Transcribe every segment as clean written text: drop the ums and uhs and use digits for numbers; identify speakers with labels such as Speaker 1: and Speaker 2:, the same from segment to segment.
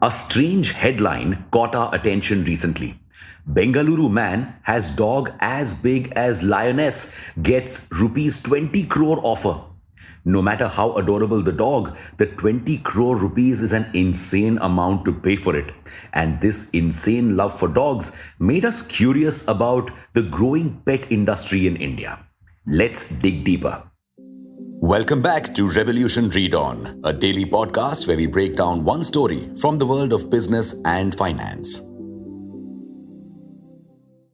Speaker 1: A strange headline caught our attention recently. Bengaluru man has dog as big as lioness gets rupees 20 crore offer. No matter how adorable the dog, the 20 crore rupees is an insane amount to pay for it. And this insane love for dogs made us curious about the growing pet industry in India. Let's dig deeper. Welcome back to Revolution Read On, a daily podcast where we break down one story from the world of business and finance.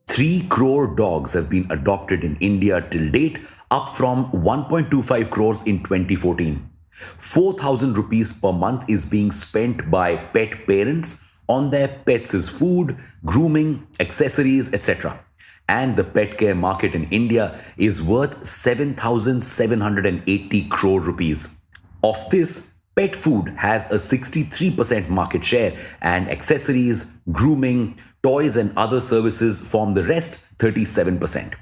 Speaker 1: 3 crore dogs have been adopted in India till date, up from 1.25 crores in 2014. 4,000 rupees per month is being spent by pet parents on their pets' food, grooming, accessories, etc. And the pet care market in India is worth 7,780 crore rupees. Of this, pet food has a 63% market share, and accessories, grooming, toys, and other services form the rest, 37%.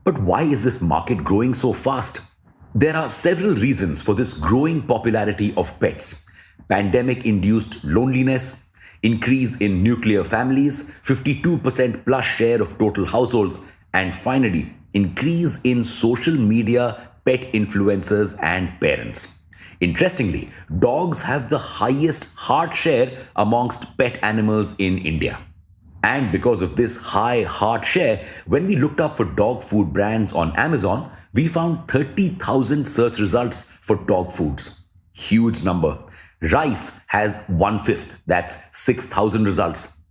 Speaker 1: But why is this market growing so fast? There are several reasons for this growing popularity of pets. Pandemic-induced loneliness, increase in nuclear families, 52% plus share of total households, and finally, increase in social media pet influencers and parents. Interestingly, dogs have the highest heart share amongst pet animals in India. And because of this high heart share, when we looked up for dog food brands on Amazon, we found 30,000 search results for dog foods. Huge number. Rice has 1/5, that's 6,000 results.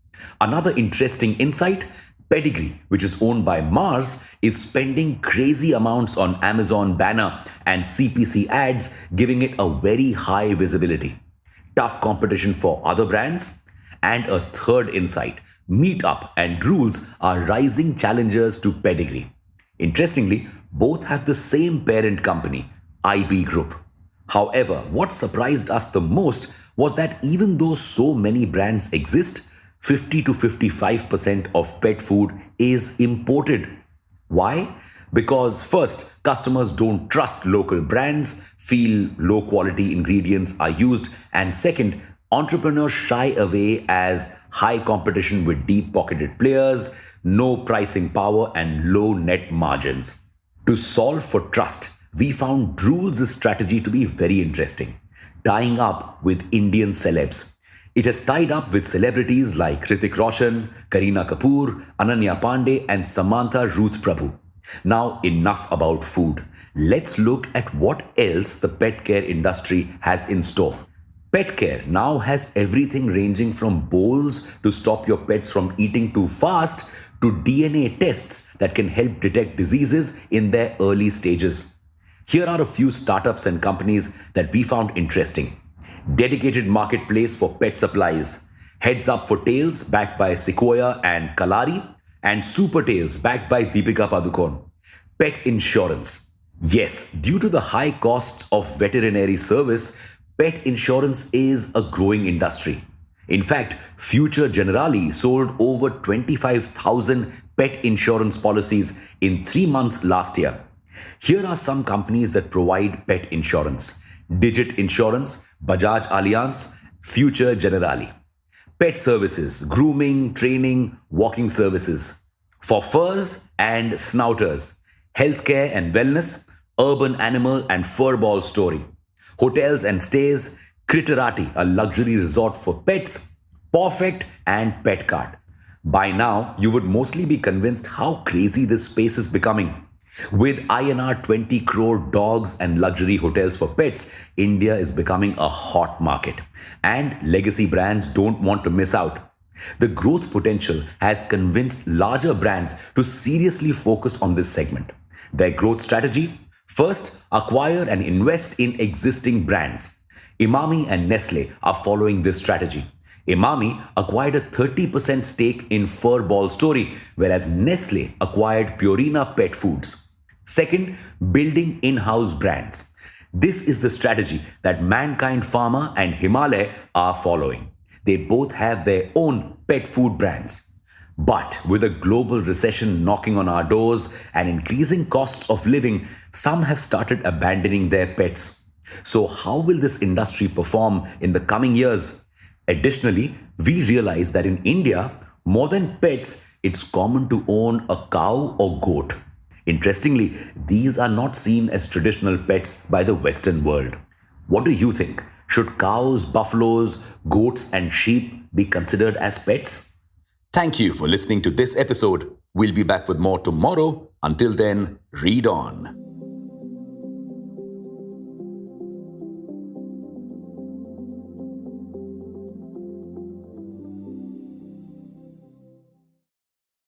Speaker 1: Another interesting insight, Pedigree, which is owned by Mars, is spending crazy amounts on Amazon banner and CPC ads, giving it a very high visibility. Tough competition for other brands. And a third insight, Meetup and Drools are rising challengers to Pedigree. Interestingly, both have the same parent company, IB Group. However, what surprised us the most was that even though so many brands exist, 50 to 55% of pet food is imported. Why? Because first, customers don't trust local brands, feel low quality ingredients are used, and second, entrepreneurs shy away as high competition with deep pocketed players, no pricing power, and low net margins. To solve for trust, we found Drools' strategy to be very interesting, tying up with Indian celebs. It has tied up with celebrities like Hrithik Roshan, Kareena Kapoor, Ananya Pandey, and Samantha Ruth Prabhu. Now, enough about food. Let's look at what else the pet care industry has in store. Pet care now has everything ranging from bowls to stop your pets from eating too fast to DNA tests that can help detect diseases in their early stages. Here are a few startups and companies that we found interesting. Dedicated marketplace for pet supplies. Heads Up for Tails backed by Sequoia and Kalari. And Super Tails backed by Deepika Padukone. Pet insurance. Yes, due to the high costs of veterinary service, pet insurance is a growing industry. In fact, Future Generali sold over 25,000 pet insurance policies in 3 months last year. Here are some companies that provide pet insurance. Digit Insurance, Bajaj Allianz, Future Generali. Pet services, grooming, training, walking services. For furs and snouters, healthcare and wellness, urban animal and furball story. Hotels and stays, Critterati, a luxury resort for pets, Perfect, and Petcard. By now, you would mostly be convinced how crazy this space is becoming. With INR 20 crore dogs and luxury hotels for pets, India is becoming a hot market. And legacy brands don't want to miss out. The growth potential has convinced larger brands to seriously focus on this segment. Their growth strategy? First, acquire and invest in existing brands. Emami and Nestle are following this strategy. Emami acquired a 30% stake in Furball Story, whereas Nestle acquired Purina Pet Foods. Second, building in-house brands. This is the strategy that Mankind Pharma and Himalaya are following. They both have their own pet food brands. But with a global recession knocking on our doors and increasing costs of living, some have started abandoning their pets. So how will this industry perform in the coming years? Additionally, we realize that in India, more than pets, it's common to own a cow or goat. Interestingly, these are not seen as traditional pets by the Western world. What do you think? Should cows, buffaloes, goats, and sheep be considered as pets? Thank you for listening to this episode. We'll be back with more tomorrow. Until then, read on.